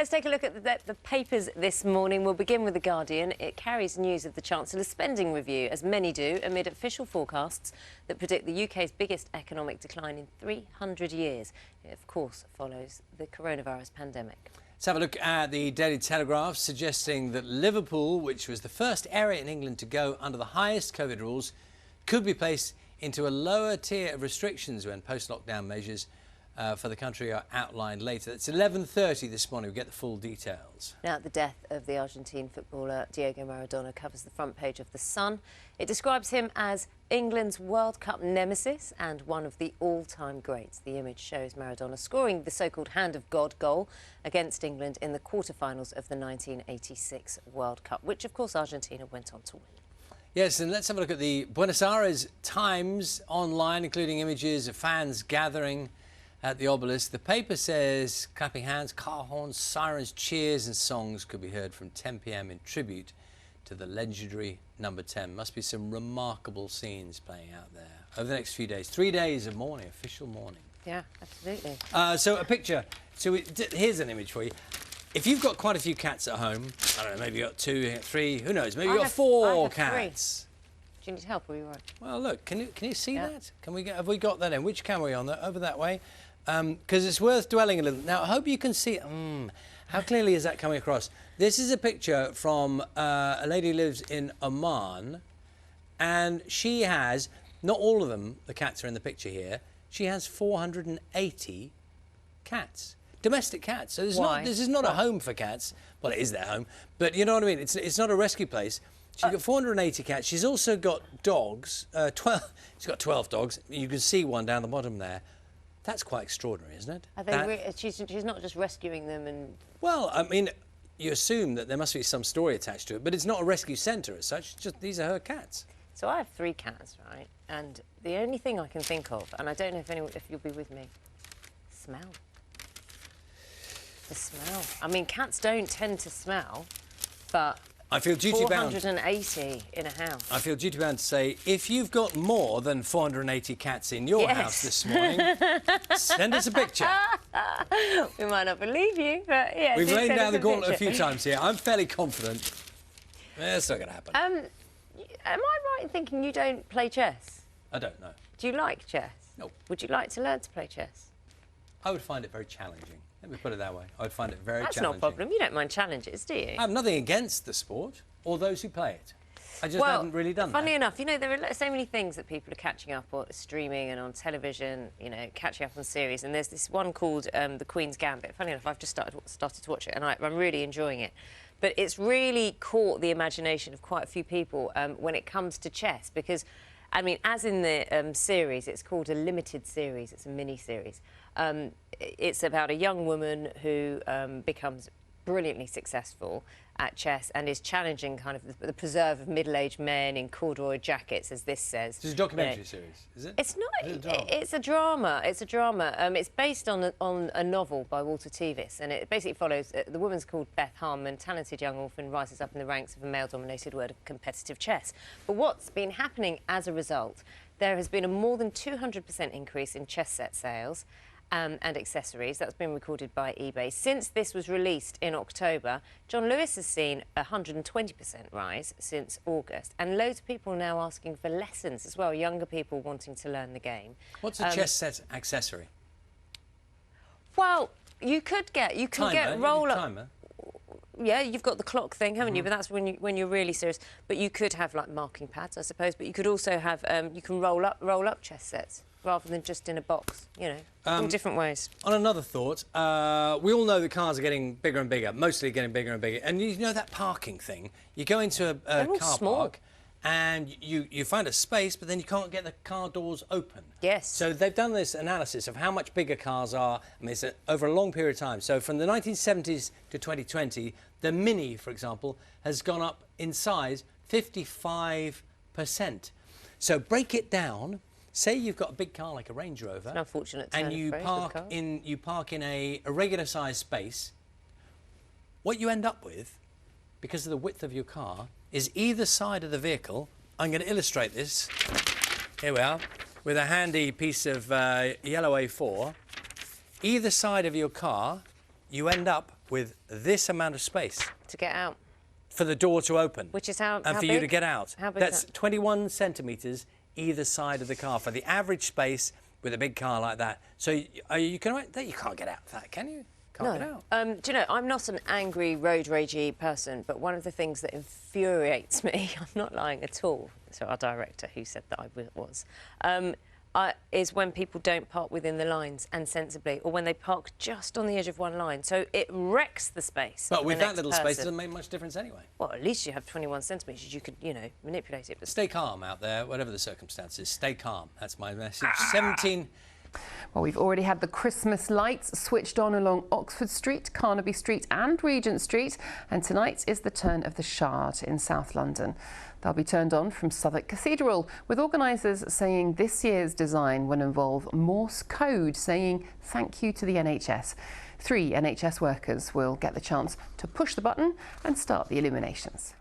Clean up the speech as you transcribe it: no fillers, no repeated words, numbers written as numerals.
Let's take a look at the papers this morning. We'll begin with The Guardian. It carries news of the Chancellor's spending review, as many do, amid official forecasts that predict the UK's biggest economic decline in 300 years. It, of course, follows the coronavirus pandemic. Let's have a look at the Daily Telegraph, suggesting that Liverpool, which was the first area in England to go under the highest COVID rules, could be placed into a lower tier of restrictions when post-lockdown measures for the country are outlined later. It's 11:30 this morning. We get the full details. Now, the death of the Argentine footballer Diego Maradona covers the front page of The Sun. It describes him as England's World Cup nemesis and one of the all-time greats. The image shows Maradona scoring the so-called Hand of God goal against England in the quarter-finals of the 1986 World Cup, which, of course, Argentina went on to win. Yes, and let's have a look at the Buenos Aires Times online, including images of fans gathering at the obelisk. The paper says clapping hands, car horns, sirens, cheers and songs could be heard from 10 p.m. in tribute to the legendary number 10. Must be some remarkable scenes playing out there over the next few days. 3 days of mourning, official mourning. Yeah, absolutely. So a picture. So here's an image for you. If you've got quite a few cats at home, I don't know, maybe you've got 2, 3, who knows, maybe you've got 4 cats. 3. Do you need help or are you right? Well, look, can you see that? Have we got that in? Which camera are we on? Over that way? Because it's worth dwelling a little. Now, I hope you can see. How clearly is that coming across? This is a picture from a lady who lives in Oman, and she has, not all of them, the cats are in the picture here, she has 480 cats. Domestic cats. So this is not a home for cats. Well, it is their home, but you know what I mean? It's not a rescue place. She's got 480 cats. She's also got dogs. 12. She's got 12 dogs. You can see one down the bottom there. That's quite extraordinary, isn't it? Are they she's not just rescuing them and... Well, I mean, you assume that there must be some story attached to it, but it's not a rescue centre as such. Just these are her cats. So I have 3 cats, right? And the only thing I can think of, and I don't know if you'll be with me, smell. The smell. I mean, cats don't tend to smell, but... I feel duty bound. 480 in a house. I feel duty bound to say, if you've got more than 480 cats in your house this morning, send us a picture. We might not believe you, but yeah. We've laid down the gauntlet a few times here. I'm fairly confident. It's not going to happen. Am I right in thinking you don't play chess? I don't know. Do you like chess? No. Would you like to learn to play chess? I would find it very challenging. Let me put it that way. I would find it very challenging. That's challenging. not a problem. You don't mind challenges, do you? I have nothing against the sport or those who play it. I just haven't really done that. Funny enough, you know, there are so many things that people are catching up on streaming and on television, you know, catching up on series. And there's this one called the Queens Gambit. Funny enough, I've just started to watch it and I'm really enjoying it. But it's really caught the imagination of quite a few people when it comes to chess because, I mean, as in the series, it's called a limited series. It's a mini-series. It's about a young woman who becomes brilliantly successful at chess and is challenging kind of the preserve of middle-aged men in corduroy jackets, as this says. It's a documentary series, is it? It's not. It's a drama. It's a drama. It's based on a novel by Walter Tevis, and it basically follows. The woman's called Beth Harmon, talented young orphan, rises up in the ranks of a male-dominated world of competitive chess. But what's been happening as a result? There has been a more than 200% increase in chess set sales. And accessories. That's been recorded by eBay. Since this was released in October, John Lewis has seen a 120% rise since August. And loads of people are now asking for lessons as well, younger people wanting to learn the game. What's a chess set accessory? Well, you can get roll-up... Timer? Yeah, you've got the clock thing, haven't you? But that's when you're really serious. But you could have, like, marking pads, I suppose. But you could also have... you can roll up chess sets, rather than just in a box, you know, in different ways. On another thought, we all know the cars are getting bigger and bigger, mostly getting bigger and bigger. And you know that parking thing? You go into a car park and you find a space, but then you can't get the car doors open. Yes. So they've done this analysis of how much bigger cars are. I mean, it's over a long period of time. So from the 1970s to 2020, the Mini, for example, has gone up in size 55%. So break it down. Say you've got a big car like a Range Rover, an unfortunate turn and you park in a regular sized space. What you end up with, because of the width of your car, is either side of the vehicle. I'm going to illustrate this. Here we are, with a handy piece of yellow A4. Either side of your car, you end up with this amount of space To get out. for the door to open. Which is how And for big? you to get out. How big That's is that? 21 centimetres either side of the car for the average space with a big car like that. So you can't get out of that, can you? Can't get out. Do you know, I'm not an angry, road ragey person, but one of the things that infuriates me, I'm not lying at all, so our director, who said that I was, is when people don't park within the lines and sensibly, or when they park just on the edge of one line. So it wrecks the space. But of with the that next little person. space, it doesn't make much difference anyway. Well, at least you have 21 centimetres. You could, you know, manipulate it. But Stay calm out there, whatever the circumstances. Stay calm. That's my message. 17... Well, we've already had the Christmas lights switched on along Oxford Street, Carnaby Street and Regent Street, and tonight is the turn of the Shard in South London. They'll be turned on from Southwark Cathedral, with organisers saying this year's design will involve Morse code saying thank you to the NHS. 3 NHS workers will get the chance to push the button and start the illuminations.